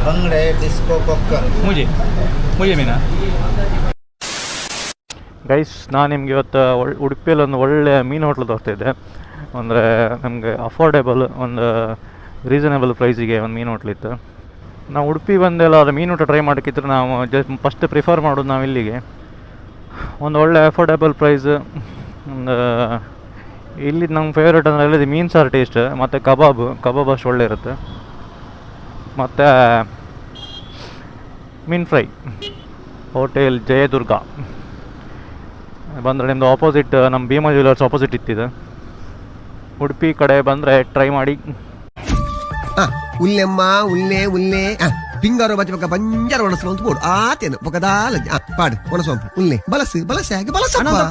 ಬಂಗಡೆ disco ಕೊಕ್ಕ ಮುಜೆ ಮೀನಾ guys. ನಾನು ನಿಮಗೆ ಇವತ್ತು ಉಡುಪಿಯಲ್ಲಿ ಒಂದು ಒಳ್ಳೆಯ ಮೀನು ಹೋಟ್ಲು ತೋರಿಸ್ತಿದ್ದೆ. ಅಂದರೆ ನಮಗೆ ಅಫೋರ್ಡೆಬಲ್ ಒಂದು ರೀಸನೇಬಲ್ ಪ್ರೈಸಿಗೆ ಒಂದು ಮೀನು ಹೋಟ್ಲಿತ್ತು. ನಾವು ಉಡುಪಿ ಬಂದೆಲ್ಲ ಅದು ಮೀನು ಊಟ ಟ್ರೈ ಮಾಡೋಕ್ಕಿದ್ರೆ ನಾವು ಫಸ್ಟ್ ಪ್ರಿಫರ್ ಮಾಡೋದು ನಾವು ಇಲ್ಲಿಗೆ. ಒಂದು ಒಳ್ಳೆ ಅಫೋರ್ಡೆಬಲ್ ಪ್ರೈಸ್. ಒಂದು ಇಲ್ಲಿ ನಮ್ಮ ಫೇವ್ರೇಟ್ ಅಂದರೆ ಎಲ್ಲಿದೆ ಮೀನು ಸಾರು ಟೇಸ್ಟ್, ಮತ್ತು ಕಬಾಬ್ ಅಷ್ಟು ಒಳ್ಳೆ ಇರುತ್ತೆ, ಮತ್ತು ಮೀನು ಫ್ರೈ. ಹೋಟೆಲ್ ಜಯದುರ್ಗ ಬಂದರೆ ನಿಮ್ಮದು ಆಪೋಸಿಟ್ ನಮ್ಮ ಭೀಮಾ ಜ್ಯುವೆಲರ್ಸ್ ಆಪೋಸಿಟ್ ಇತ್ತಿದೆ. ಉಡುಪಿ ಕಡೆ ಬಂದರೆ ಟ್ರೈ ಮಾಡಿ. ಉಲ್ಲೆಮ್ಮ ಉಲ್ಲೆ ಪಿಂಗಾರು ಬಚ್ಚ ಪಕ್ಕ ಬಂಜಾರ ಒಣಸಲು ಬೋಡು ಆತೇನು ಪಕ್ಕದಾಲ ಪಾಡು ಒಣಸೊಂಪು ಉಲ್ಲೆ ಬಲಸೆ ಹಾಗೆ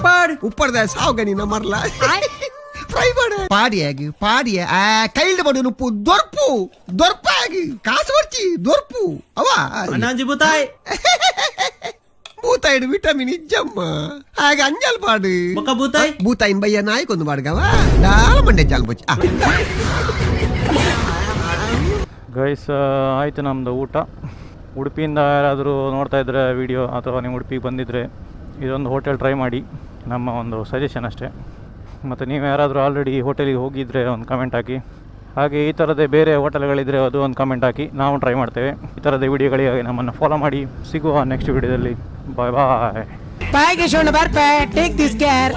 ಪಾಡು ಉಪ್ಪಡ್ದ ಸಾವುಗನಿ ನಮ್ಮ ಮರ್ಲ ಫ್ರೈ ಮಾಡು ಪಾಡಿಯಾಗಿ ಕೈಲ್ಡ್ ಮಾಡಿ ಉಪ್ಪು ದೊರ್ಪಾಗಿ ಕಾಸು ಬರ್ಚಿ ದೊರ್ಪು ಅವ ಅಣ್ಣಾಜಿ ಬೂತಾಯ್ ಬೂತಾಯಿಡು ವಿಟಮಿನ್ ಇಜ್ಜಮ್ಮ ಹಾಗೆ ಅಂಜಲ್ ಪಾಡು ಬೂತಾಯಿನ ಬಯ್ಯ ನಾಯ್ಕೊಂದು ಪಾಡ್ಗವ ದಾಳ ಮಂಡೆ ಜಾಲ್ ಬಚ್ಚಿ ಗೈಸ್. ಆಯಿತು ನಮ್ಮದು ಊಟ. ಉಡುಪಿಯಿಂದ ಯಾರಾದರೂ ನೋಡ್ತಾ ಇದ್ದರೆ ವಿಡಿಯೋ ಅಥವಾ ನೀವು ಉಡುಪಿಗೆ ಬಂದಿದ್ದರೆ ಇದೊಂದು ಹೋಟೆಲ್ ಟ್ರೈ ಮಾಡಿ, ನಮ್ಮ ಒಂದು ಸಜೆಷನ್ ಅಷ್ಟೇ. ಮತ್ತು ನೀವು ಯಾರಾದರೂ ಆಲ್ರೆಡಿ ಹೋಟೆಲಿಗೆ ಹೋಗಿದ್ದರೆ ಒಂದು ಕಮೆಂಟ್ ಹಾಕಿ. ಹಾಗೆ ಈ ಥರದೇ ಬೇರೆ ಹೋಟೆಲ್ಗಳಿದ್ದರೆ ಅದು ಒಂದು ಕಮೆಂಟ್ ಹಾಕಿ, ನಾವು ಟ್ರೈ ಮಾಡ್ತೇವೆ. ಈ ಥರದೇ ವಿಡಿಯೋಗಳಿಗೆ ನಮ್ಮನ್ನು ಫಾಲೋ ಮಾಡಿ. ಸಿಗುವ ನೆಕ್ಸ್ಟ್ ವಿಡಿಯೋದಲ್ಲಿ. ಬಾಯ್ ಬಾಯ್. Bye, Kishore. Bye. Take this care.